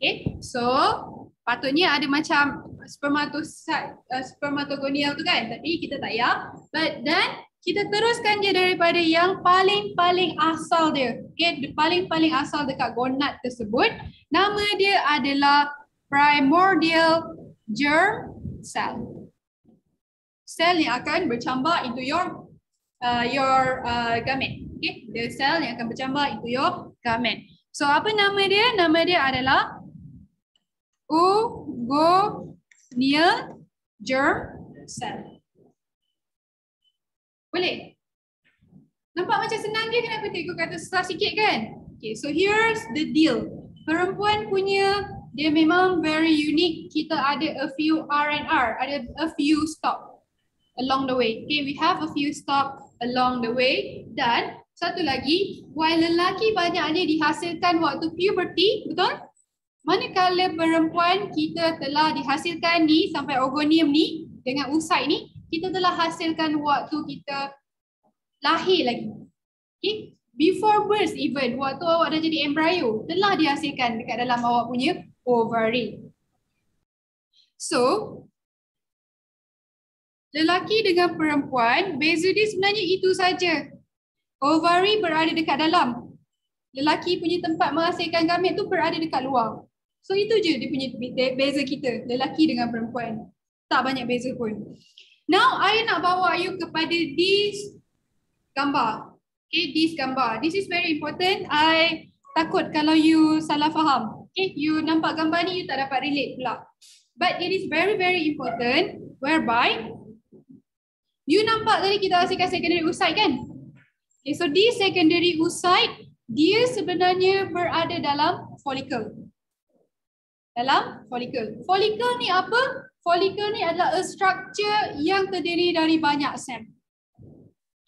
Okay, so patutnya ada macam spermatogonial tu kan, tapi kita tak payah. But then kita teruskan dia daripada yang paling-paling asal dia. Okay, paling-paling asal dekat gonad tersebut. Nama dia adalah primordial germ cell. Sel yang akan bercambah into your gamete. Okay, the cell yang akan bercambah into your gamete. So apa nama dia? Nama dia adalah oogonial germ cell. Boleh? Nampak macam senang dia, kenapa cikgu kata susah sikit kan? Okay, so here's the deal. Perempuan punya dia memang very unique. Kita ada a few R&R, ada a few stop along the way. Okay, we have a few stop along the way. Dan satu lagi, while lelaki banyaknya dihasilkan waktu puberty, betul? Manakala perempuan kita telah dihasilkan ni sampai ogonium ni dengan oocyte ni, kita telah hasilkan waktu kita lahir lagi. Okay? Before birth even, waktu awak dah jadi embryo, telah dihasilkan dekat dalam awak punya ovary. So, lelaki dengan perempuan, beza dia sebenarnya itu saja. Ovary berada dekat dalam. Lelaki punya tempat menghasilkan gamet tu berada dekat luar. So itu je dia punya beza kita, lelaki dengan perempuan. Tak banyak beza pun. Now, I nak bawa you kepada this gambar. Okay, this gambar. This is very important. I takut kalau you salah faham. Okay, you nampak gambar ni, you tak dapat relate pula. But it is very, very important whereby you nampak tadi kita hasilkan secondary oocyte kan? Okay, so this secondary oocyte, dia sebenarnya berada dalam follicle. Dalam follicle. Follicle ni apa? Follicle ni adalah a structure yang terdiri dari banyak sel.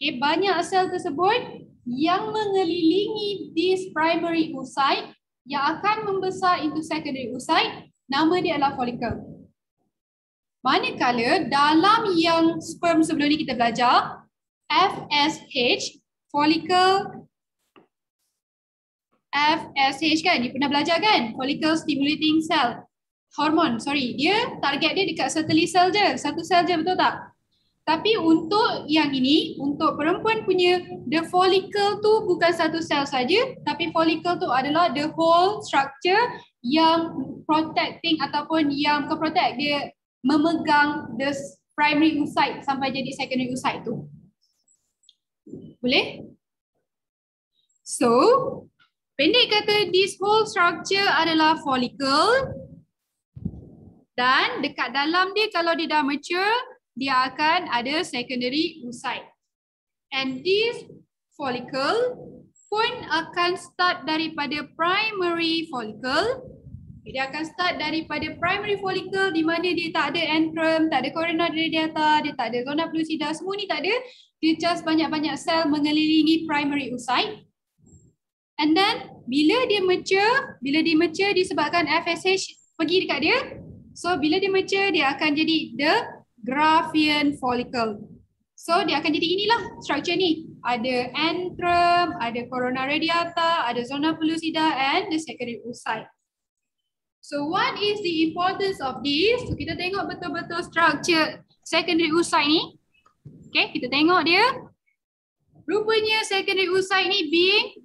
Okay, banyak sel tersebut yang mengelilingi this primary oocyte yang akan membesar into secondary oocyte, nama dia adalah follicle. Manakala dalam yang sperm sebelum ni kita belajar, FSH, follicle FSH kan, dia pernah belajar kan? Follicle stimulating cell. Hormon, sorry. Dia target dia dekat sertoli cell je. Satu sel je, betul tak? Tapi untuk yang ini, untuk perempuan punya, the follicle tu bukan satu sel saja, tapi follicle tu adalah the whole structure yang protecting ataupun yang protect dia memegang the primary oocyte sampai jadi secondary oocyte tu. Boleh? So, pendek kata, this whole structure adalah follicle dan dekat dalam dia kalau dia dah mature, dia akan ada secondary oocyte. And this follicle pun akan start daripada primary follicle. Dia akan start daripada primary follicle di mana dia tak ada antrum, tak ada corona radiata, dia tak ada zona pellucida, semua ni tak ada. Dia just banyak-banyak sel mengelilingi primary oocyte. And then bila dia mature disebabkan FSH pergi dekat dia. So bila dia mature, dia akan jadi the Graafian follicle. So dia akan jadi inilah structure ni. Ada antrum, ada corona radiata, ada zona pellucida and the secondary oocyte. So what is the importance of this? So kita tengok betul-betul structure secondary oocyte ni. Okay, kita tengok dia. Rupanya secondary oocyte ni being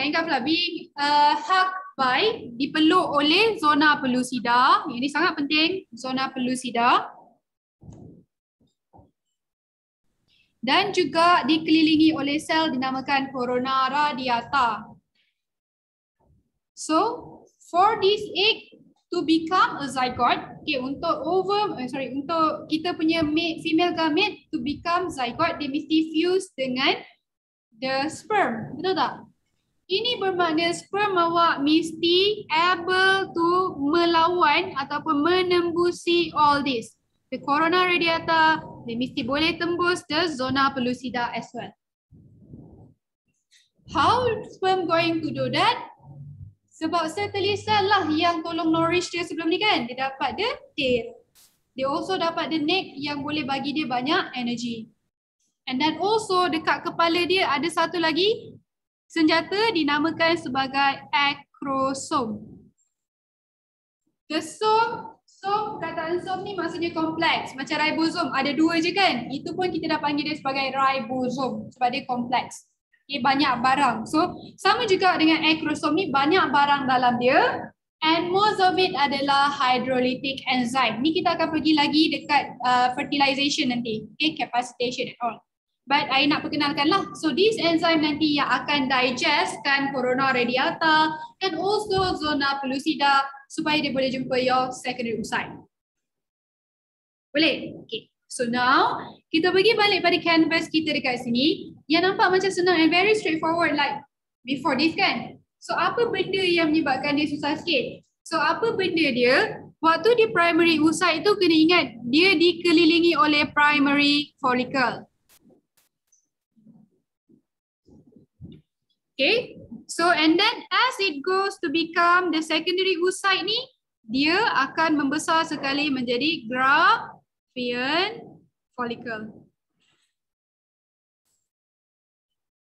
being hug by, dipeluk oleh zona pellucida. Ini sangat penting, zona pellucida. Dan juga dikelilingi oleh sel dinamakan corona radiata. So, for this egg to become a zygote, okay, untuk kita punya female gamete to become zygote, dia mesti fuse dengan the sperm, betul tak? Ini bermakna sperm awak mesti able to melawan ataupun menembusi all this. The corona radiata, dia mesti boleh tembus the zona pellucida as well. How sperm going to do that? Sebab sertoli cell lah yang tolong nourish dia sebelum ni kan. Dia dapat the tail. Dia also dapat the neck yang boleh bagi dia banyak energy. And then also dekat kepala dia ada satu lagi senjata dinamakan sebagai acrosome. The perkataan som ni maksudnya kompleks. Macam ribosom, ada 2 je kan? Itu pun kita dah panggil dia sebagai ribosom sebab dia kompleks. Okay, banyak barang. So, sama juga dengan acrosom ni, banyak barang dalam dia. And most of it adalah hydrolytic enzyme. Ni kita akan pergi lagi dekat fertilization nanti. Okay, capacitation and all. But I nak perkenalkan lah. So this enzyme nanti yang akan digestkan corona radiata and also zona pellucida supaya dia boleh jumpa your secondary oocyte. Boleh? Okay. So now kita pergi balik pada canvas kita dekat sini. Yang nampak macam senang and very straightforward like before this kan. So apa benda yang menyebabkan dia susah sikit? So apa benda dia? Waktu di primary oocyte tu kena ingat dia dikelilingi oleh primary follicle. Okay, so and then as it goes to become the secondary oocyte ni, dia akan membesar sekali menjadi Graafian follicle.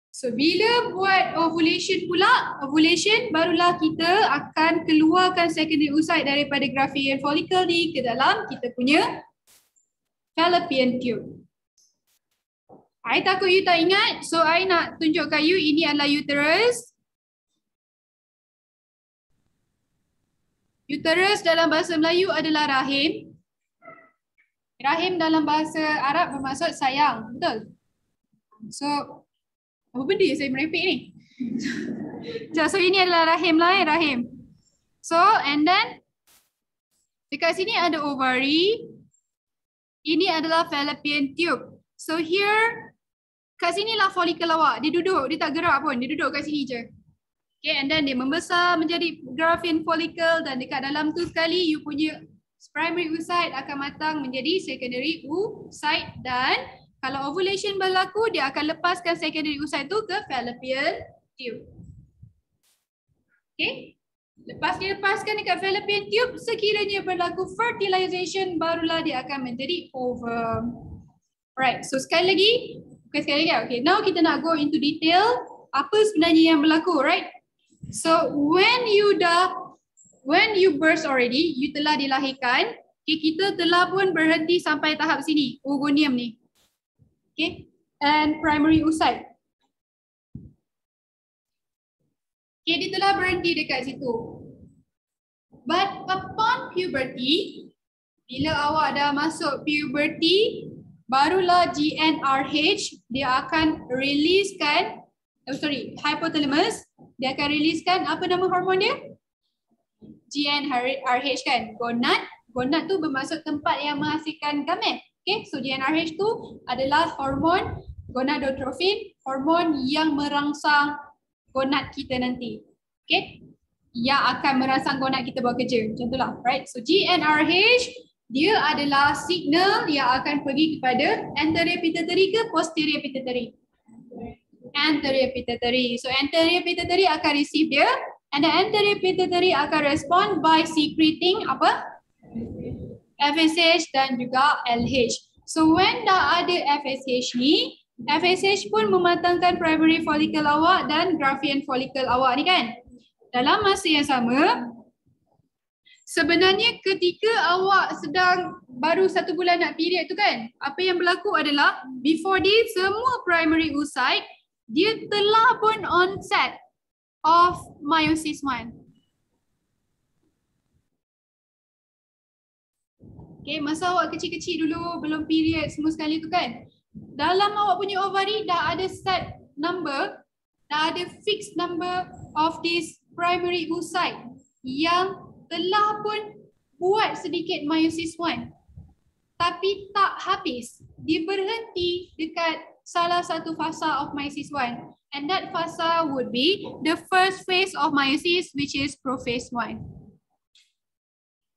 So bila buat ovulation pula, ovulation barulah kita akan keluarkan secondary oocyte daripada Graafian follicle ni ke dalam kita punya fallopian tube. I takut you tak ingat, so I nak tunjukkan you ini adalah uterus. Uterus dalam bahasa Melayu adalah rahim. Rahim dalam bahasa Arab bermaksud sayang, betul? So, apa benda yang saya merepek ni? So ini adalah rahim lah, rahim. So, and then dekat sini ada ovary. Ini adalah fallopian tube. So here, kat sini lah follicle awak. Dia duduk, dia tak gerak pun. Dia duduk kat sini je. Okay, and then dia membesar menjadi Graafian follicle dan dekat dalam tu sekali you punya primary oocyte akan matang menjadi secondary oocyte dan kalau ovulation berlaku dia akan lepaskan secondary oocyte tu ke fallopian tube. Okay. Lepas dia lepaskan dekat fallopian tube, sekiranya berlaku fertilization barulah dia akan menjadi ovum. Alright, so sekali lagi, okay, now kita nak go into detail apa sebenarnya yang berlaku, right? So when you burst already, you telah dilahirkan, okay, kita telah pun berhenti sampai tahap sini, oogonium ni. Okay, and primary oocyte. Okay, dia telah berhenti dekat situ. But upon puberty, bila awak dah masuk puberty, barulah GnRH dia akan releasekan, hypothalamus, dia akan releasekan apa nama hormon dia? GnRH kan, gonad. Gonad tu bermaksud tempat yang menghasilkan gamet. Okay, so GnRH tu adalah hormon gonadotrophin, hormon yang merangsang gonad kita nanti. Okay, yang akan merangsang gonad kita buat kerja. Macam itulah, right? So GnRH dia adalah signal yang akan pergi kepada anterior pituitary ke posterior pituitary? Anterior pituitary. So anterior pituitary akan receive dia and the anterior pituitary akan respond by secreting apa? FSH dan juga LH. So when dah ada FSH ni, FSH pun mematangkan primary follicle awak dan Graafian follicle awak ni kan? Dalam masa yang sama, sebenarnya ketika awak sedang baru 1 bulan nak period tu kan, apa yang berlaku adalah before this semua primary oocyte dia telah pun onset of meiosis 1. Okay, masa awak kecil-kecil dulu belum period semua sekali tu kan, dalam awak punya ovary dah ada set number, dah ada fixed number of this primary oocyte yang telah pun buat sedikit meiosis 1 tapi tak habis. Dia berhenti dekat salah satu fasa of meiosis 1 and that fasa would be the first phase of meiosis which is prophase 1.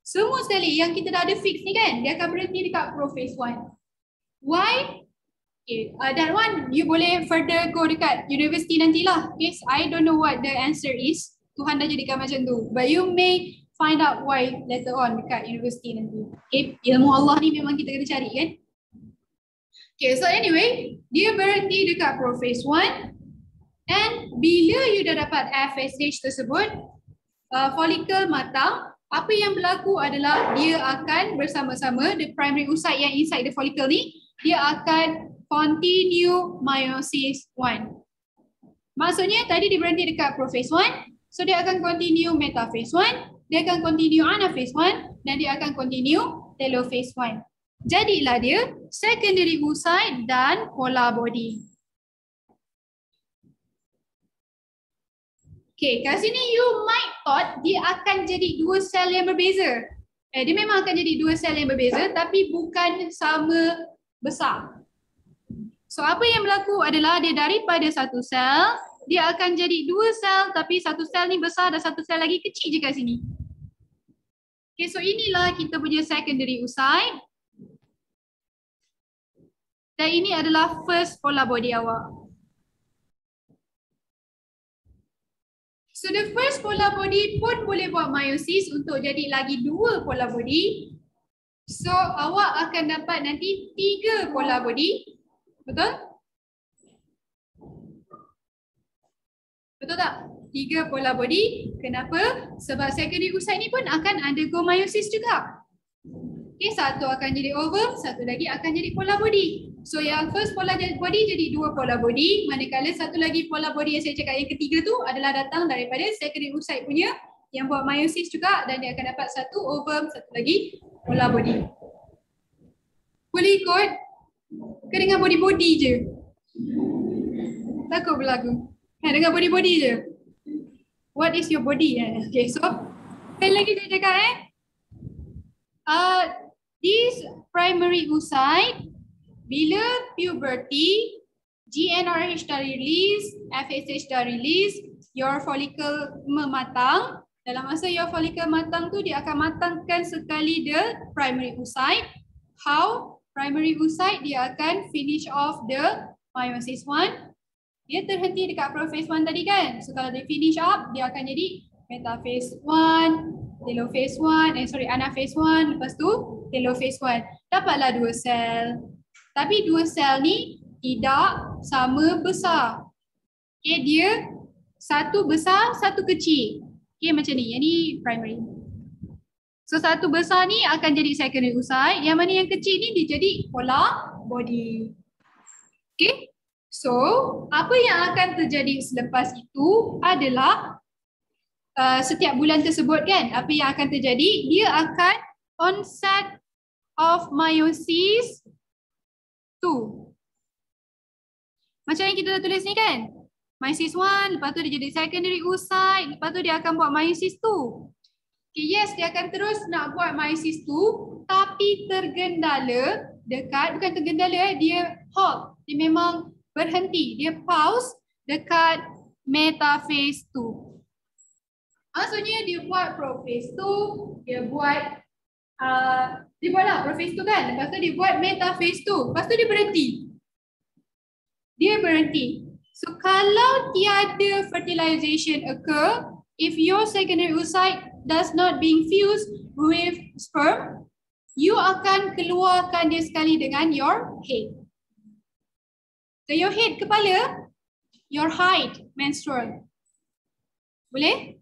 Semua sekali yang kita dah ada fix ni kan, dia akan berhenti dekat prophase 1. Why? Okay, that one you boleh further go dekat university nantilah. Okay, I don't know what the answer is. Tuhan dah jadikan macam tu. But you may find out why later on dekat universiti nanti. Okay, ilmu Allah ni memang kita kena cari kan. Okay, so anyway, dia berhenti dekat prophase 1 and bila you dah dapat FSH tersebut, follicle matang, Apa yang berlaku adalah dia akan bersama-sama the primary oocyte yang inside the follicle ni, dia akan continue meiosis 1. Maksudnya tadi dia berhenti dekat prophase 1, so dia akan continue metaphase 1, dia akan continue anaphase 1 dan dia akan continue telophase 1. Jadilah dia secondary oocyte dan polar body. Okay, kat sini you might thought dia akan jadi dua sel yang berbeza. Dia memang akan jadi dua sel yang berbeza tapi bukan sama besar. So apa yang berlaku adalah dia daripada satu sel, dia akan jadi dua sel tapi satu sel ni besar dan satu sel lagi kecil je kat sini. Okay, so inilah kita punya secondary oocyte. Dan ini adalah first polar body awak. So the first polar body pun boleh buat meiosis untuk jadi lagi dua polar body. So awak akan dapat nanti 3 polar body. Betul? Betul tak? 3 polar body. Kenapa? Sebab secondary oocyte ni pun akan undergo meiosis juga. Okay, satu akan jadi ovum, satu lagi akan jadi polar body. So yang first polar body jadi 2 polar body, manakala satu lagi polar body yang saya cakap yang ketiga tu adalah datang daripada secondary oocyte punya yang buat meiosis juga dan dia akan dapat satu ovum, satu lagi polar body. Boleh ikut? Ke dengan body-body je? Takut berlaku? Dengan body-body je? What is your body? Okay, so sekali lagi saya cakap this primary oocyte, bila puberty, GnRH dah release, FSH dah release, your follicle mematang. Dalam masa your follicle matang tu, dia akan matangkan sekali the primary oocyte. How? Primary oocyte, dia akan finish off the meiosis 1. Dia terhenti dekat prophase 1 tadi kan? So kalau dia finish up, dia akan jadi metaphase 1, telophase 1, anaphase 1, lepas tu telophase 1. Dapatlah 2 sel. Tapi 2 sel ni tidak sama besar. Okay, dia satu besar, satu kecil. Okay, macam ni. Yang ni primary. So satu besar ni akan jadi secondary oocyte. Yang mana yang kecil ni dia jadi polar body. Okay. So apa yang akan terjadi selepas itu adalah setiap bulan tersebut kan, apa yang akan terjadi, dia akan onset of meiosis 2. Macam yang kita dah tulis ni kan, meiosis 1, lepas tu dia jadi secondary oocyte, lepas tu dia akan buat meiosis 2. Okay, yes, dia akan terus nak buat meiosis 2 tapi tergendala dekat, bukan tergendala dia halt, dia memang berhenti, dia pause dekat metaphase 2. Maksudnya dia buat prophase 2, dia buat prophase 2 kan, lepas tu dia buat metaphase 2, lepas tu dia berhenti. Dia berhenti. So kalau tiada fertilization occur, if your secondary oocyte does not being fused with sperm, you akan keluarkan dia sekali dengan your head. So your head kepala, your height menstrual. Boleh?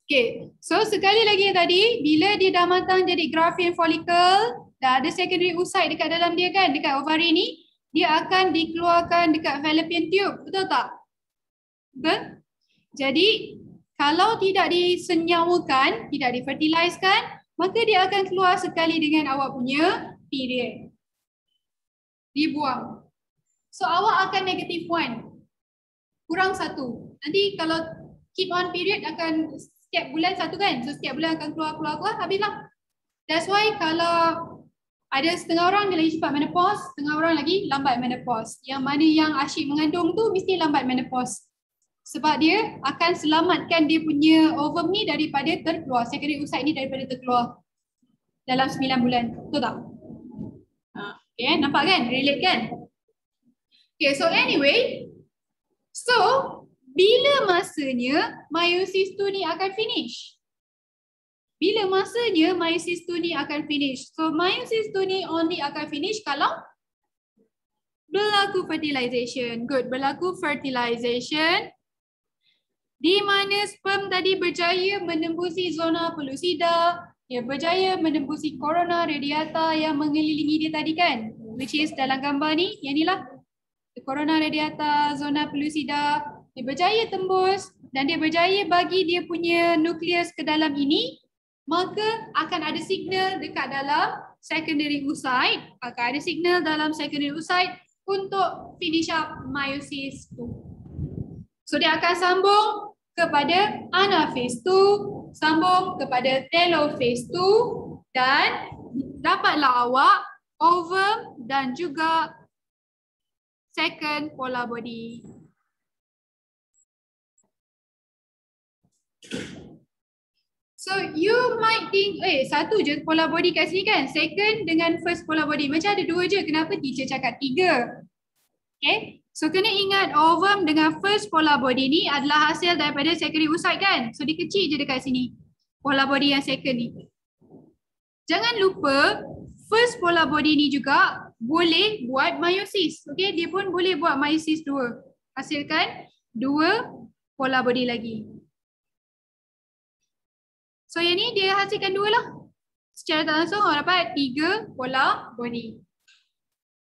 Okay, so sekali lagi yang tadi, bila dia dah matang jadi Graafian follicle, dah ada secondary oocyte dekat dalam dia kan, dekat ovari ni, dia akan dikeluarkan dekat fallopian tube, betul tak? Betul? Jadi, kalau tidak disenyawakan, tidak difertilizekan, maka dia akan keluar sekali dengan awak punya period. Dibuang. So, awak akan negative 1. Kurang 1. Nanti kalau keep on period akan setiap bulan 1 kan? So, setiap bulan akan keluar, habislah. That's why kalau ada setengah orang dia lagi cepat menopause, setengah orang lagi lambat menopause. Yang mana yang asyik mengandung tu mesti lambat menopause. Sebab dia akan selamatkan dia punya ovum ni daripada terkeluar, secondary oocyte ni daripada terkeluar dalam 9 bulan. Betul tak? Okay, nampak kan? Relate kan? Okay, so anyway, so bila masanya meiosis 2 ni akan finish? Bila masanya meiosis 2 ni akan finish? So meiosis 2 ni only akan finish kalau berlaku fertilization. Good, berlaku fertilization. Di mana sperm tadi berjaya menembusi zona pellucida, dia berjaya menembusi corona radiata yang mengelilingi dia tadi kan, which is dalam gambar ni, yang ni lah, corona radiata, zona pellucida, dia berjaya tembus dan dia berjaya bagi dia punya nukleus ke dalam ini, maka akan ada signal dekat dalam secondary oocyte, akan ada signal dalam secondary oocyte untuk finish up meiosis tu. So dia akan sambung kepada anaphase 2, sambung kepada telophase 2 dan dapatlah awak ovum dan juga second polar body. So you might think, satu je polar body kat sini kan, second dengan first polar body. Macam ada dua je, kenapa teacher cakap tiga? Okay, so kena ingat ovum dengan first polar body ni adalah hasil daripada secondary oocyte kan. So dia kecil je dekat sini, polar body yang second ni. Jangan lupa first polar body ni juga boleh buat meiosis. Okay, dia pun boleh buat meiosis 2. Hasilkan 2 polar body lagi. So yang ni dia hasilkan 2 lah. Secara tak langsung orang dapat 3 polar body.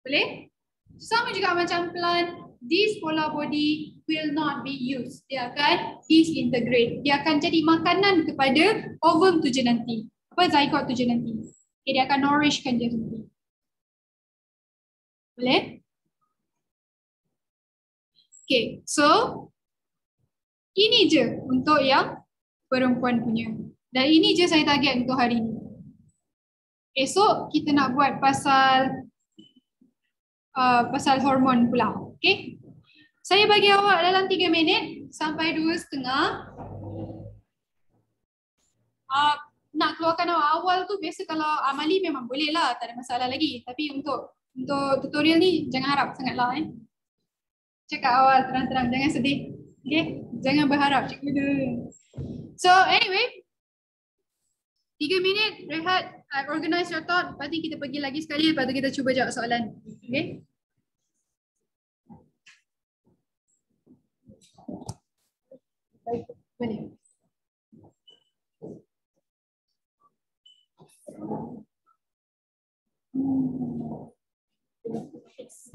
Boleh? Sama juga macam plant, this polar body will not be used. Dia akan disintegrate. Dia akan jadi makanan kepada ovum tu je nanti. Apa zygote tu je nanti. Okay, dia akan nourishkan dia nanti. Boleh? Okay, so ini je untuk yang perempuan punya. Dan ini je saya target untuk hari ni. Esok kita nak buat pasal hormon pula. Okay? Saya bagi awak dalam 3 minit sampai 2.5. Nak keluarkan awak awal tu biasa kalau amali memang boleh lah, tak ada masalah lagi. Tapi untuk tutorial ni jangan harap sangatlah. Cakap awal terang-terang, jangan sedih. Okay? Jangan berharap cikgu tu. So anyway, 3 minit rehat, organize your thought, lepas ni kita pergi lagi sekali, lepas tu kita cuba jawab soalan. Okay? Boleh.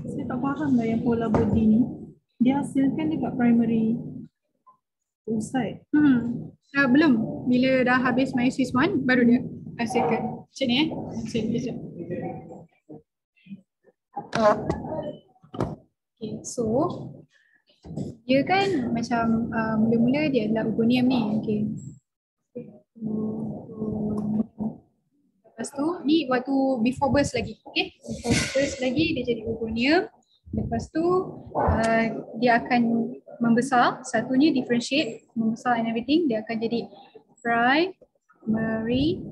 Saya tak faham lah yang polar body ni. Dia hasilkan dekat primary oocyte. Belum. Bila dah habis meiosis 1, baru dia hasilkan. Macam ni hasil. Okay, so dia kan macam mula-mula dia adalah oogonium ni. Okay. Lepas tu ni waktu before birth lagi. Okay. Before birth lagi dia jadi oogonium. Lepas tu dia akan membesar, satunya differentiate, membesar and everything, dia akan jadi primary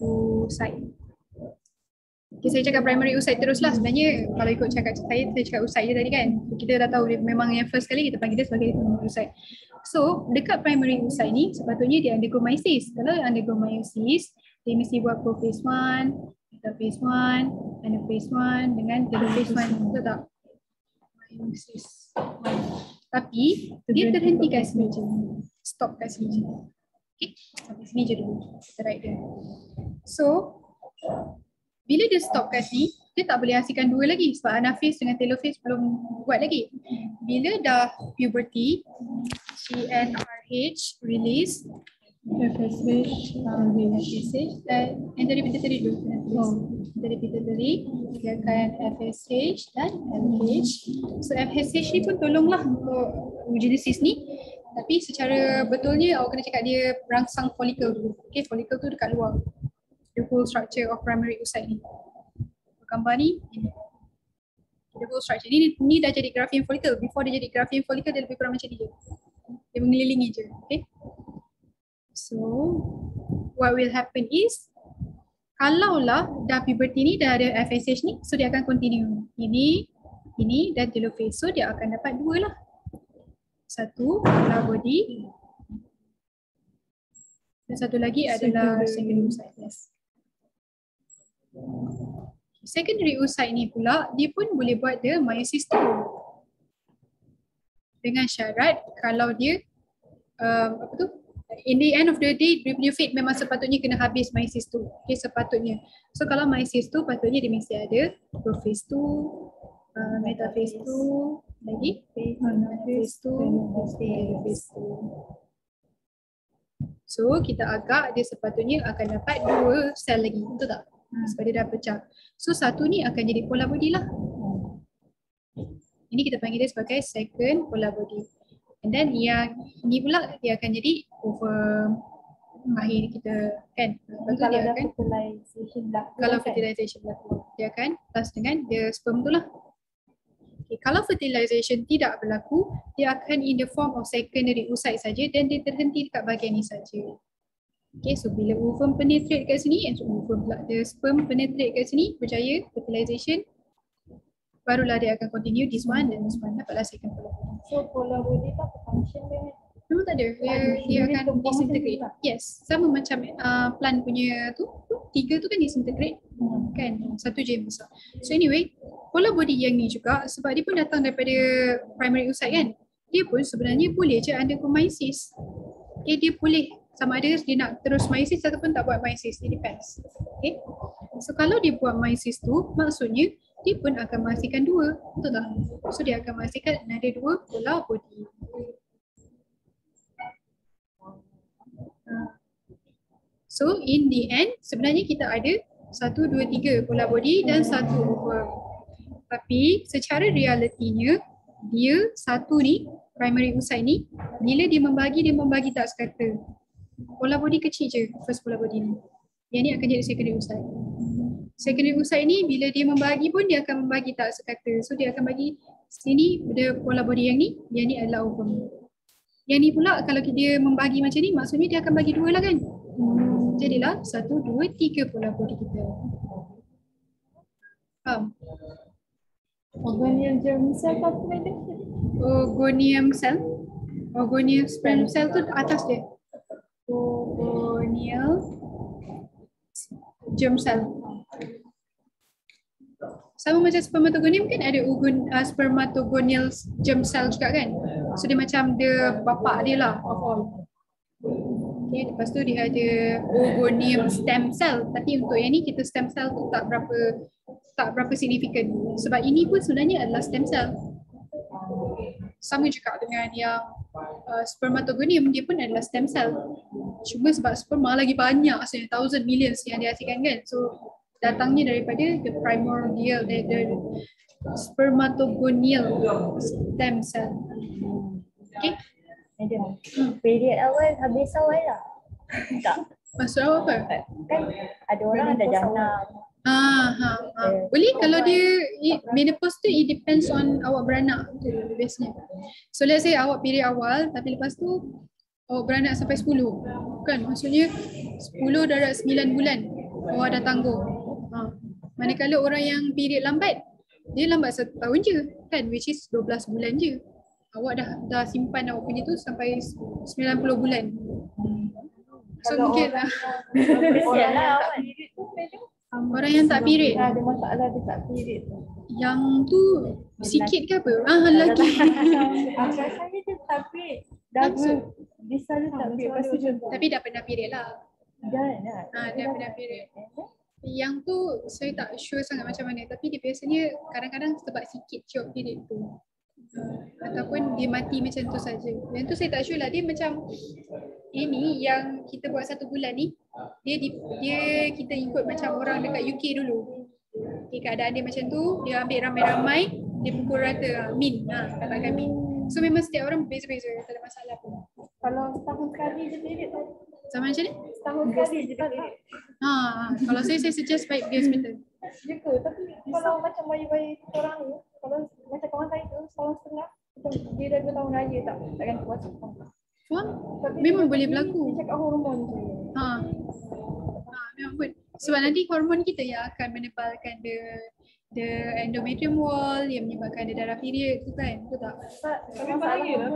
oocyte. Okay, saya cakap primary oocyte teruslah. Sebenarnya kalau ikut cakap saya cakap oocyte je tadi kan. Kita dah tahu dia memang yang first kali kita panggil dia sebagai primary oocyte. So dekat primary oocyte ni sepatutnya dia undergo meiosis. Kalau undergo meiosis, dia mesti buat prophase 1, metaphase 1, anaphase 1 dengan telophase 1. Betul tak? Meiosis 1. Tapi dia terhenti kat sini je. Stop kat sini je. Okay, sampai sini je dulu. Kita write dia. So bila dia stop kat sini, dia tak boleh hasilkan 2 lagi sebab anaphase dengan telophase belum buat lagi. Bila dah puberty, GnRH release, FSH, dan antipituitary dulu. Antipituitary, dia akan FSH dan LH. So FSH ni pun tolonglah untuk oogenesis ni. Tapi secara betulnya awak kena cakap dia rangsang follicle dulu. Okay, follicle tu dekat luar. The whole structure of primary oocyte ni. Gambar ni, the whole structure ni dah jadi Graafian follicle. Before dia jadi Graafian follicle, dia lebih kurang macam ni je. Dia mengelilingi je. Okay. So, what will happen is, kalaulah dah puberty ni, dah ada FSH ni, so dia akan continue. Ini dan telophase. So, dia akan dapat 2 lah. Satu, polar body. Dan satu lagi adalah secondary oocyte. Yes. Secondary oocyte ni pula, dia pun boleh buat the meiosis tu. Dengan syarat kalau dia apa tu, in the end of the day dia punya fate memang sepatutnya kena habis mysis tu. Okay, sepatutnya. So kalau mysis tu patutnya dia mesti ada prophase tu, metaphase tu, lagi phase tu, phase tu. So kita agak dia sepatutnya akan dapat 2 sel lagi, betul tak? Sebab dia dah pecah. So satu ni akan jadi polar body lah. Ini kita panggil dia sebagai second polar body. And then yang ni pula dia akan jadi ovum akhir kita kan. Lepas tu dia akan kalau fertilization berlaku, dia akan plus dengan dia sperm tu lah. Okay, kalau fertilization tidak berlaku, dia akan in the form of secondary oocyte saja dan dia terhenti dekat bahagian ni saja. Okay, so bila ovum penetrate kat sini, ovum pula, the sperm penetrate kat sini, berjaya fertilization, barulah dia akan continue this one dan this one, dapatlah second polar body. So polar body tu apa function dia? Memang tak ada, dia akan disintegrate. Yes, sama macam plant punya tu, 3 tu kan disintegrate kan, 1 je yang besar. So anyway, polar body yang ni juga sebab dia pun datang daripada primary oocyte kan, dia pun sebenarnya boleh je undergo meiosis. Okay, dia boleh sama ada dia nak terus meiosis ataupun tak buat meiosis, it depends. Okay, so kalau dia buat meiosis tu, maksudnya dia pun akan menghasilkan 2, betul tak? So dia akan menghasilkan ada 2 polar body. So in the end sebenarnya kita ada 1, 2, 3 polar body dan 1 ovum. Tapi secara realitinya dia satu ni, primary oocyte ni, bila dia membagi tak sekata. Polar body kecil je, first polar body ni. Yang ni akan jadi secondary oocyte. Secondary oocyte ni bila dia membagi pun dia akan membagi tak sekata. So dia akan bagi sini ada polar body yang ni adalah ovum. Yang ni pula kalau dia membagi macam ni maksudnya dia akan bagi 2 lah kan. Jadilah 1, 2, 3 polar body kita. Faham? Ogonium germ cell apa benda? Ogonium cell. Ogonium sperm cell tu atas dia. Ogonium germ cell. Sama macam spermatogonium kan ada spermatogonial germ cell juga kan. So dia macam dia bapak dia lah of all. Okay, lepas tu dia ada ogonium stem cell. Tapi untuk yang ni kita stem cell tu tak berapa signifikan. Sebab ini pun sebenarnya adalah stem cell. Sama juga dengan yang spermatogonium, dia pun adalah stem cell. Cuma sebab sperma lagi banyak, sebenarnya thousand millions yang dihasilkan kan. So datangnya daripada the primordial, the spermatogonial stem cell. Okay. Period awal habis awal lah. Tak. Maksud awak apa? Kan ada orang ada jana. Boleh kalau dia menopause tu it depends on awak beranak tu biasanya. So let's say awak period awal tapi lepas tu awak beranak sampai 10. Kan maksudnya 10 darab 9 bulan awak dah tangguh. Manakala orang yang period lambat dia lambat 1 tahun je kan, which is 12 bulan je. Awak dah simpan awak punya tu sampai 90 bulan. So mungkin lah. Orang yang tak period. Ada masalah dia tak period tu. Yang tu sikit ke apa? Lagi. Rasanya dia tak period. Dah bisa dia tak period. Tapi dah pernah period lah. Dah pernah period. Yang tu saya tak sure sangat macam mana. Tapi dia biasanya kadang-kadang sebab sikit short period tu. Ataupun dia mati macam tu saja. Yang tu saya tak sure lah. Dia macam ini yang kita buat 1 bulan ni, dia kita ikut macam orang dekat UK dulu. Okay, keadaan dia macam tu, dia ambil ramai-ramai, dia pukul rata min, dapatkan min. So memang setiap orang beza-beza, tak ada masalah pun. Kalau setahun sekali je period tu. Sama macam ni? Setahun sekali je period. Kalau saya suggest baik pergi hospital. Ya ke? Tapi kalau macam bayi-bayi korang ni, kalau macam kawan saya tu, setahun setengah, dia dah 2 tahun raya takkan kuat. Faham? Memang boleh berlaku. Dia cakap hormon je. Memang pun. Sebab nanti hormon kita yang akan menebalkan the endometrium wall yang menyebabkan ada darah period tu kan. Betul tak? Tapi bahaya lah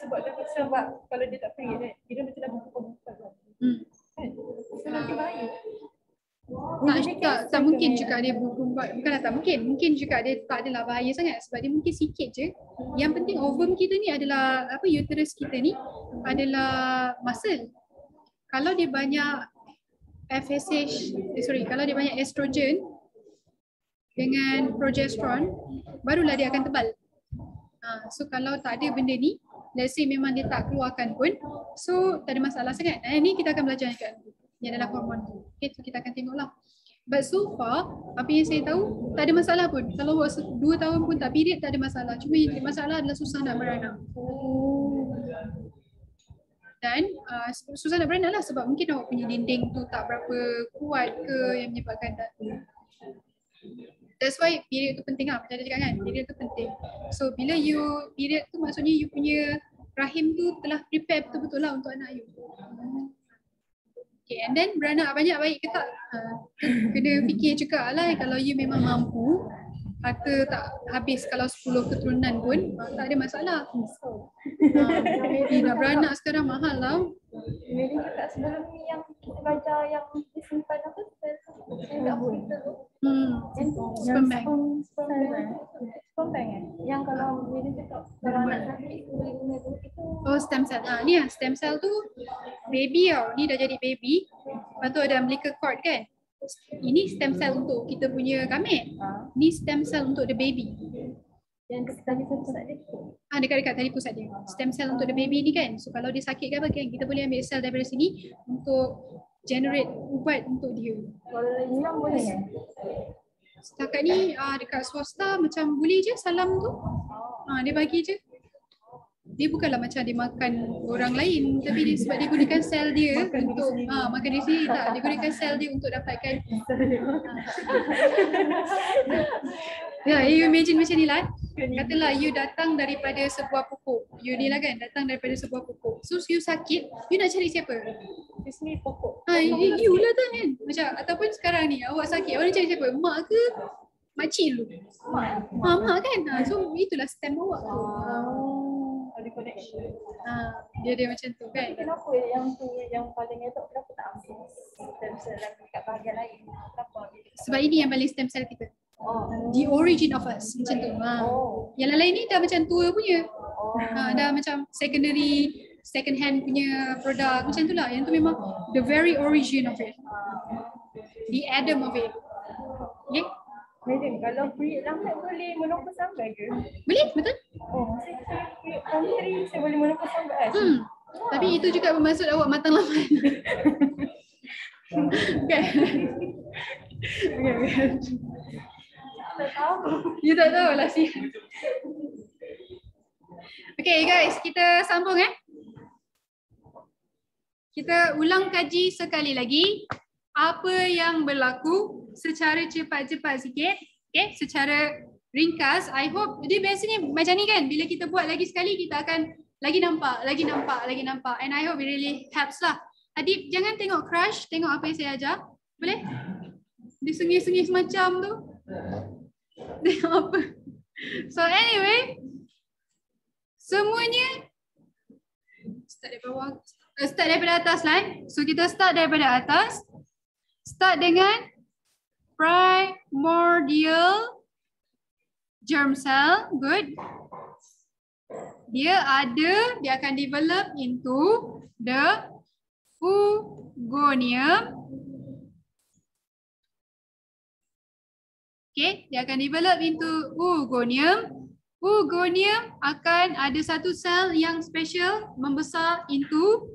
sebab kalau dia tak period kan, dia macam dah buka-buka kan. So nanti bahaya. Tak mungkin juga dia bukanlah tak mungkin. Mungkin juga dia tak adalah bahaya sangat sebab dia mungkin sikit je. Yang penting ovum kita ni adalah apa, uterus kita ni adalah muscle. Kalau dia banyak kalau dia banyak estrogen dengan progesteron, barulah dia akan tebal. So kalau tak ada benda ni, let's say memang dia tak keluarkan pun, so tak ada masalah sangat. Ini kita akan belajar kan, yang adalah hormon tu. Okay, so kita akan tengoklah. But so far, apa yang saya tahu, tak ada masalah pun. Kalau buat 2 tahun pun tak period, tak ada masalah. Cuma yang masalah adalah susah nak beranak. Dan susah nak beranak lah sebab mungkin awak punya dinding tu tak berapa kuat ke yang menyebabkan tak. That's why period tu penting lah, macam dia cakap kan, period tu penting. So bila you period tu maksudnya you punya rahim tu telah prepare betul-betul lah untuk anak you. Okay, and then beranak banyak baik ke tak? Kena fikir juga lah, kalau you memang mampu, harta tak habis kalau 10 keturunan pun, tak ada masalah. Nak beranak sekarang mahal lah. Mary cakap sebelum ni yang kita belajar yang disimpan apa? Saya tak boleh tu. Sperm bank. Sperm bank kan? Yang kalau Mary cakap kalau anak sakit boleh guna tu, itu Oh, stem cell. Ni lah, stem cell tu baby tau. Ni dah jadi baby. Lepas tu ada umbilical cord kan. Ini stem cell untuk kita punya gamit. Ni stem cell untuk the baby. yang dekat tadi pusat dia. Dekat-dekat tadi pusat dia. Stem cell untuk the baby ni kan. So kalau dia sakit ke apa kan, kita boleh ambil sel daripada sini untuk generate ubat untuk dia. Kalau hilang boleh kan? Setakat ni dekat swasta macam boleh je salam tu. Dia bagi je. Dia bukanlah macam dia makan orang lain, tapi dia sebab dia gunakan sel dia untuk makan di sini tak. Dia gunakan sel dia untuk dapatkan. Ya, you imagine macam ni lah. Katalah you datang daripada sebuah pokok. You ni lah kan, datang daripada sebuah pokok. So you sakit, you nak cari siapa? Di sini pokok. You lah kan. Macam ataupun sekarang ni awak sakit, awak nak cari siapa? Mak ke makcik lu? Mak kan. So itulah stem awak tu. Ada connection. Dia macam tu kan. Kenapa yang tu yang paling elok, kenapa tak ambil stem cell lagi kat bahagian lain? Kenapa ambil? Sebab ini yang paling stem cell kita. The origin of us. Macam tu. Yang lain ni dah macam tua punya. Dah macam second hand punya produk. Macam tu lah. Yang tu memang the very origin of it. The Adam of it. Okay? Madam, kalau period lambat boleh menopause sampai ke? Boleh, betul? Saya period form 3 saya boleh menopause sampai kan? Tapi itu juga bermaksud awak matang lambat. Okay. Tak tahu. You tak tahu lah sih. Okay guys, kita sambung Kita ulang kaji sekali lagi. Apa yang berlaku secara cepat-cepat sikit. Okay, secara ringkas. I hope, dia biasanya macam ni kan. Bila kita buat lagi sekali, kita akan lagi nampak. And I hope it really helps lah. Adib, jangan tengok crush, tengok apa yang saya ajar. Boleh? Dia sengih-sengih semacam tu. Tengok apa. So anyway, semuanya start dari bawah. Start daripada atas lah. So kita start daripada atas. Start dengan primordial germ cell. Good. Dia akan develop into the oogonium. Okay, dia akan develop into oogonium. Oogonium akan ada satu sel yang special membesar into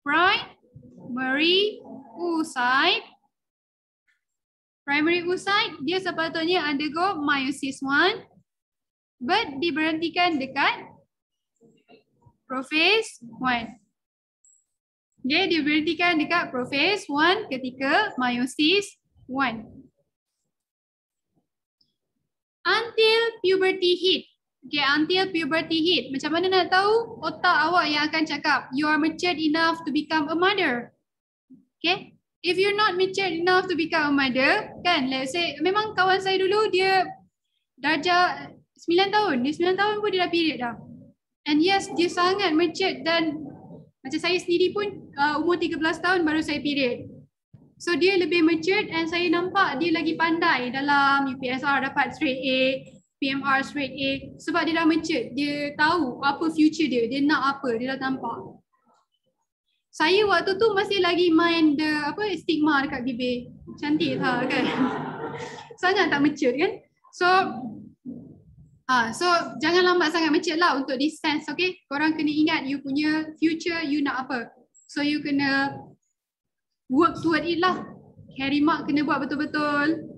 primary oocyte. Primary oocyte, dia sepatutnya undergo meiosis 1 but diberhentikan dekat prophase 1. Okay, diberhentikan dekat prophase 1 ketika meiosis 1. Until puberty hit. Okay, until puberty hit. Macam mana nak tahu? Otak awak yang akan cakap, you are matured enough to become a mother. Okay, if you're not matured enough to become a mother, kan, let's say, memang kawan saya dulu, dia darjah 9 tahun. Dia 9 tahun pun dia dah period dah. And yes, dia sangat matured dan macam saya sendiri pun umur 13 tahun baru saya period. So dia lebih matured and saya nampak dia lagi pandai dalam UPSR dapat straight A. PMR straight A sebab dia dah mature, dia tahu apa future dia nak apa, dia dah nampak. Saya waktu tu masih lagi main stigma dekat bibir. Cantik tak kan? Sangat tak mature kan? So jangan lambat sangat mature lah untuk this sense, okay? Korang kena ingat you punya future, you nak apa. So you kena work toward it lah. Carry mark kena buat betul-betul.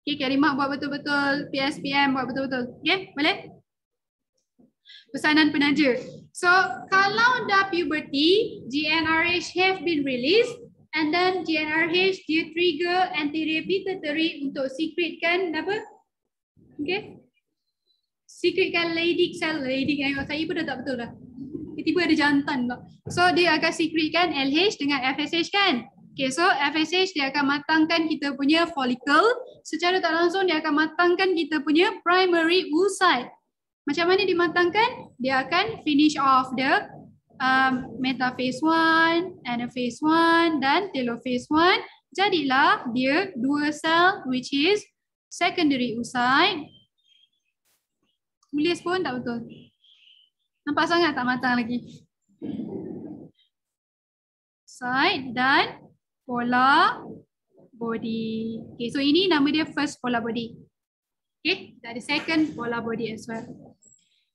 Okay, carry mark buat betul-betul. PSPM buat betul-betul. Okay, boleh? Pesanan penaja. So, kalau dah puberty, GnRH have been released and then GnRH dia trigger anterior pituitary untuk secretkan apa? Okay? Secretkan Leydig cell. Leydig, saya pun dah tak betul dah. Tiba-tiba ada jantan pula. So, dia akan secretkan LH dengan FSH kan? Okay, so FSH dia akan matangkan kita punya follicle. Secara tak langsung dia akan matangkan kita punya primary oocyte. Macam mana dimatangkan? Dia akan finish off the metaphase 1, anaphase 1 dan telophase 1. Jadilah dia dua sel which is secondary oocyte. Tulis pun tak betul. Nampak sangat tak matang lagi. Oocyte dan polar body. Okay, so ini nama dia first polar body. Okay, kita ada second polar body as well.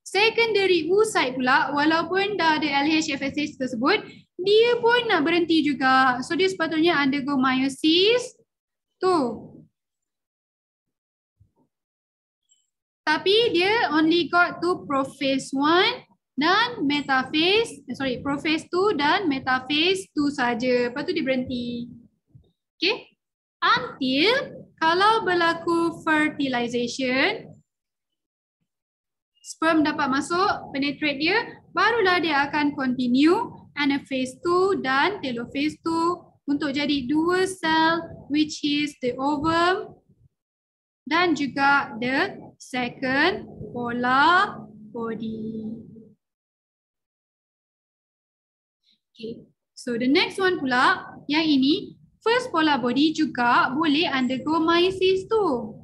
Secondary oocyte pula, walaupun dah ada LH, FSH tersebut, dia pun nak berhenti juga. So dia sepatutnya undergo meiosis tu. Tapi dia only got to prophase 1 dan metaphase, prophase 2 dan metaphase 2 saja. Lepas tu dia berhenti. Okay. Until kalau berlaku fertilization, sperm dapat masuk, penetrate dia, barulah dia akan continue anaphase 2 dan telophase 2 untuk jadi dua sel which is the ovum dan juga the second polar body. Okay. So the next one pula, yang ini first polar body juga boleh undergo meiosis tu.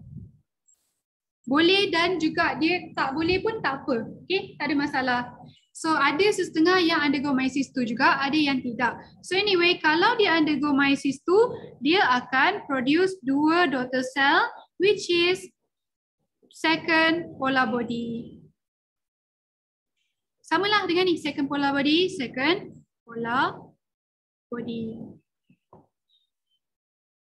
Boleh dan juga dia tak boleh pun tak apa. Okay, tak ada masalah. So ada setengah yang undergo meiosis tu juga, ada yang tidak. So anyway, kalau dia undergo meiosis tu, dia akan produce dua daughter cell which is second polar body. Samalah dengan ni, second polar body, second polar body.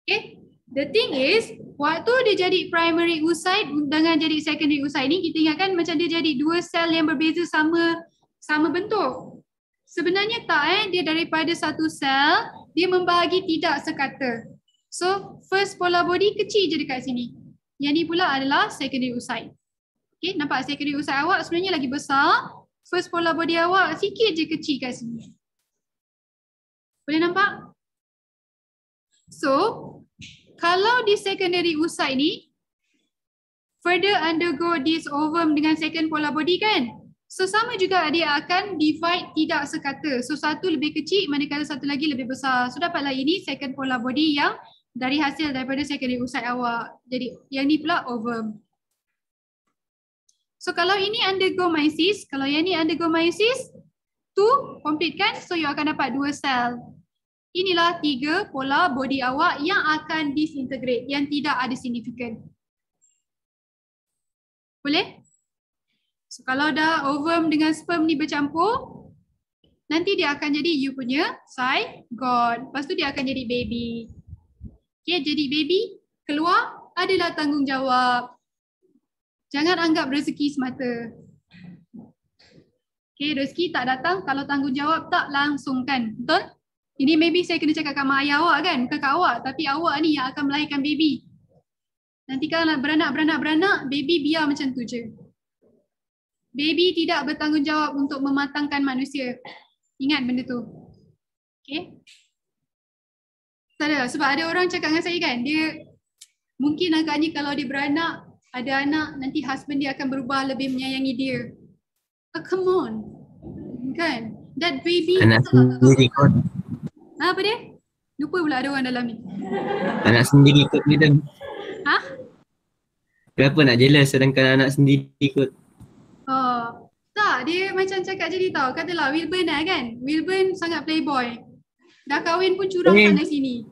Okay, the thing is, waktu dia jadi primary oocyte dengan jadi secondary oocyte ni, kita ingatkan macam dia jadi dua sel yang berbeza sama bentuk. Sebenarnya tak, dia daripada satu sel, dia membahagi tidak sekata. So, first polar body kecil je dekat sini. Yang ni pula adalah secondary oocyte. Okay, nampak secondary oocyte awak sebenarnya lagi besar. First polar body awak sikit je kecil kat sini. Boleh nampak? So, kalau di secondary oocyte ni further undergo this ovum dengan second polar body kan? So sama juga dia akan divide tidak sekata. So satu lebih kecil manakala satu lagi lebih besar. So dapatlah ini second polar body yang dari hasil daripada secondary oocyte awak. Jadi yang ni pula ovum. So kalau ini undergo meiosis, kalau yang ni undergo meiosis, tu complete kan? So you akan dapat dua sel. Inilah tiga polar body awak yang akan disintegrate, yang tidak ada signifikan. Boleh? So, kalau dah ovum dengan sperm ni bercampur, nanti dia akan jadi you punya zygote. Lepas tu dia akan jadi baby. Okay, jadi baby, keluar adalah tanggungjawab. Jangan anggap rezeki semata. Okay, rezeki tak datang kalau tanggungjawab tak langsungkan. Betul? Ini maybe saya kena cakap kat mak ayah awak kan, bukan kat awak, tapi awak ni yang akan melahirkan baby. Nanti kalau nak beranak, baby biar macam tu je. Baby tidak bertanggungjawab untuk mematangkan manusia. Ingat benda tu. Okay? Tak ada, sebab ada orang cakap dengan saya kan, dia mungkin agaknya kalau dia beranak, ada anak, nanti husband dia akan berubah lebih menyayangi dia. Oh, come on. Kan? That baby... Anak sendiri kot. Apa dia? Lupa pula ada orang dalam ni. Anak sendiri kot dia. Ha? Kenapa nak jealous sedangkan anak sendiri kot? Tak, dia macam cakap jadi tau. Katalah Wilburn kan. Wilburn sangat playboy. Dah kahwin pun curang sana sini.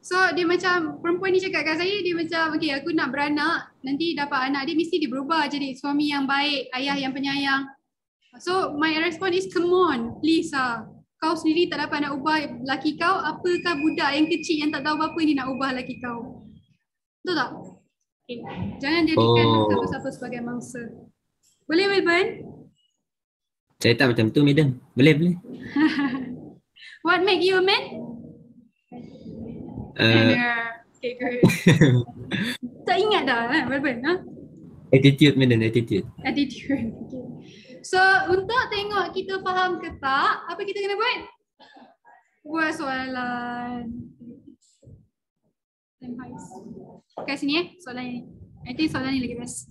So dia macam, perempuan ni cakap kat saya, dia macam okay aku nak beranak, nanti dapat anak dia mesti dia berubah jadi suami yang baik, ayah yang penyayang. So my response is come on, please kau sendiri tak dapat nak ubah laki kau, apakah budak yang kecil yang tak tahu apa ni nak ubah laki kau. Betul tak? Okay. Jangan jadikan siapa-siapa sebagai mangsa. Boleh Wilburn? Saya tak macam tu madam. Boleh. What make you a man? Okay, good. Tak ingat dah Wilburn? Attitude madam, attitude. Attitude. Okay. So untuk tengok kita faham ke tak, apa kita kena buat? Buat soalan. Kat sini soalan ni. I think soalan ni lagi best.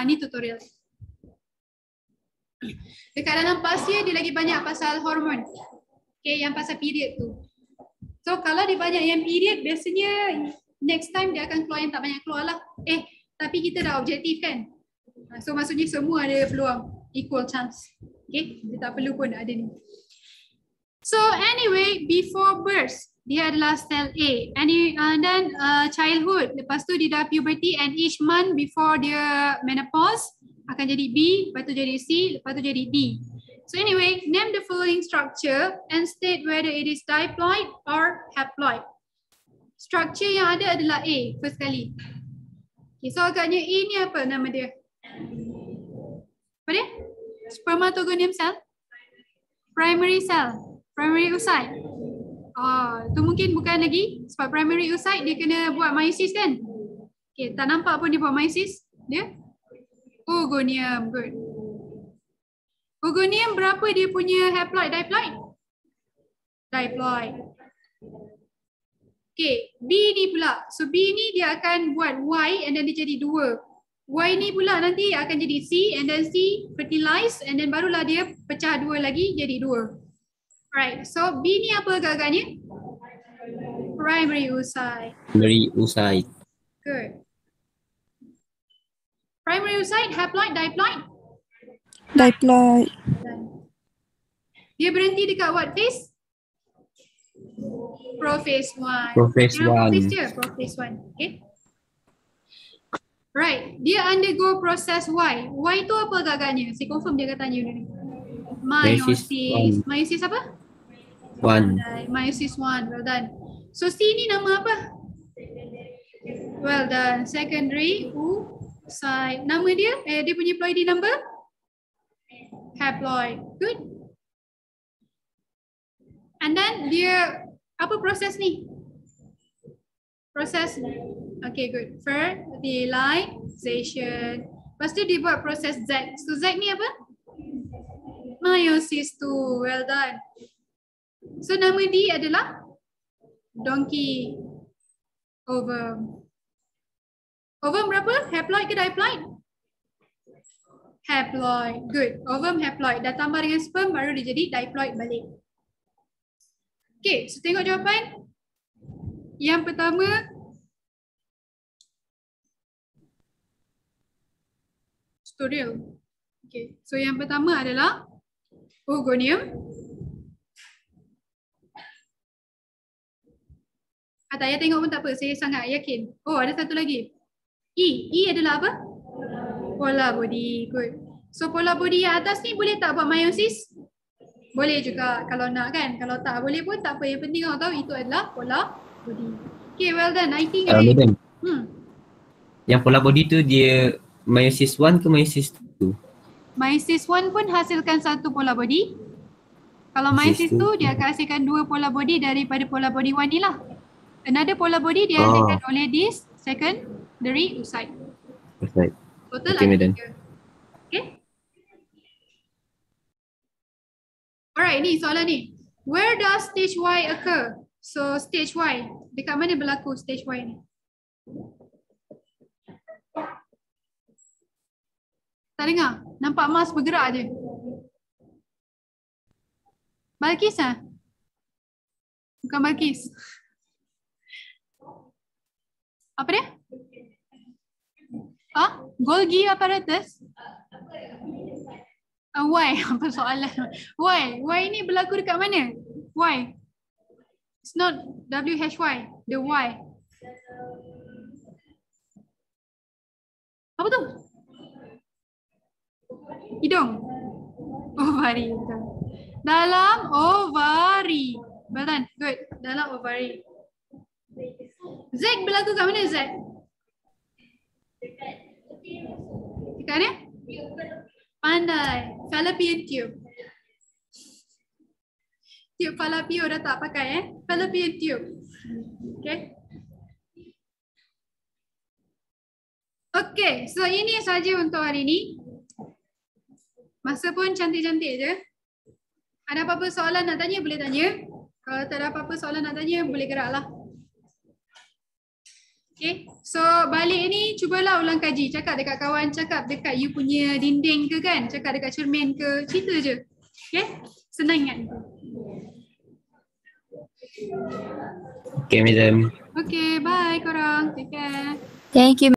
Ni tutorial. Dekat dalam pasir dia lagi banyak pasal hormon. Okay, yang pasal period tu. So kalau dia banyak yang period, biasanya next time dia akan keluar yang tak banyak keluar lah. Tapi kita dah objektif kan. So maksudnya semua ada peluang, equal chance. Okay, dia tak perlu pun ada ni. So anyway, before birth, dia adalah cell A. And then childhood, lepas tu dia dah puberty and each month before dia menopause akan jadi B, lepas tu jadi C, lepas tu jadi D. So anyway, name the following structure and state whether it is diploid or haploid. Structure yang ada adalah A, first kali. Okay, so agaknya A ni apa nama dia? Apa dia? Spermatogonium cell? Primary cell? Primary oocyte? Tu mungkin bukan lagi sebab primary oocyte dia kena buat meiosis kan? Okay, tak nampak pun dia buat meiosis. Dia? Oogonium, good. Oogonium berapa dia punya haploid, diploid? Diploid. Okay, B ni pula. So B ni dia akan buat Y and then dia jadi 2. Y ni pula nanti akan jadi C and then C fertilize and then barulah dia pecah 2 lagi jadi 2. Alright, so B ni apa agak-agaknya? Primary oocyte. Primary oocyte. Good. Primary oocyte, haploid, diploid? Diploid. Dia berhenti dekat what phase? Prophase 1. Prophase 1. Prophase je, prophase 1. Okay. Right, dia undergo proses Y. Y tu apa agak-agaknya? Saya confirm dia akan tanya ni. Meiosis. Meiosis apa? 1. Meiosis 1, well done. So C ni nama apa? Well done, secondary oocyte. Nama dia, dia punya ploidy number? Haploid, good. And then dia, apa proses ni? Proses, okay good. Fertilization. Lepas tu dia buat proses Z. So Z ni apa? Meiosis 2, well done. So nama D adalah donkey ovum. Ovum berapa? Haploid ke diploid? Haploid, good. Ovum haploid. Dah tambah dengan sperm baru dia jadi diploid balik. Okay, so tengok jawapan. Yang pertama, tutorial. Okay, so yang pertama adalah oogonium. Tak payah tengok pun tak apa, saya sangat yakin. Oh, ada satu lagi. E adalah apa? Polar body, good. So polar body yang atas ni boleh tak buat meiosis? Boleh juga kalau nak kan. Kalau tak boleh pun tak apa. Yang penting awak tahu itu adalah polar body. Okay, well done. I think Madam. Yang polar body tu dia meiosis 1 ke meiosis 2? Meiosis 1 pun hasilkan satu polar body. Kalau meiosis 2 dia akan hasilkan 2 polar body daripada polar body 1 ni lah. Another polar body dia hasilkan oleh this secondary oocyte. Right. Total Okay, ada madam. 3. Okay. Alright, ni soalan ni. Where does stage Y occur? So stage Y, dekat mana berlaku stage Y ni? Tak dengar? Nampak mouse bergerak je. Balkis ah? Bukan Balkis. Apa dia? Golgi apparatus? Why? Apa soalan? Why? Why ni berlaku dekat mana? Why? It's not WHY. The why. Apa tu? Hidung. Ovari. Betul. Dalam ovari. Betul. Good. Dalam ovari. Z berlaku kat mana Z? Dekat mana? Pandai. Fallopian tube. Tube fallopian dah tak pakai Fallopian tube. Okay. Okay. So ini saja untuk hari ini. Masa pun cantik-cantik je. Ada apa-apa soalan nak tanya boleh tanya. Kalau tak ada apa-apa soalan nak tanya boleh geraklah. Okay, so balik ni cubalah ulang kaji. Cakap dekat kawan, cakap dekat you punya dinding ke kan. Cakap dekat cermin ke, cerita je. Okay, senang ingat. Okay, madam. Okay, bye korang. Take care. Thank you.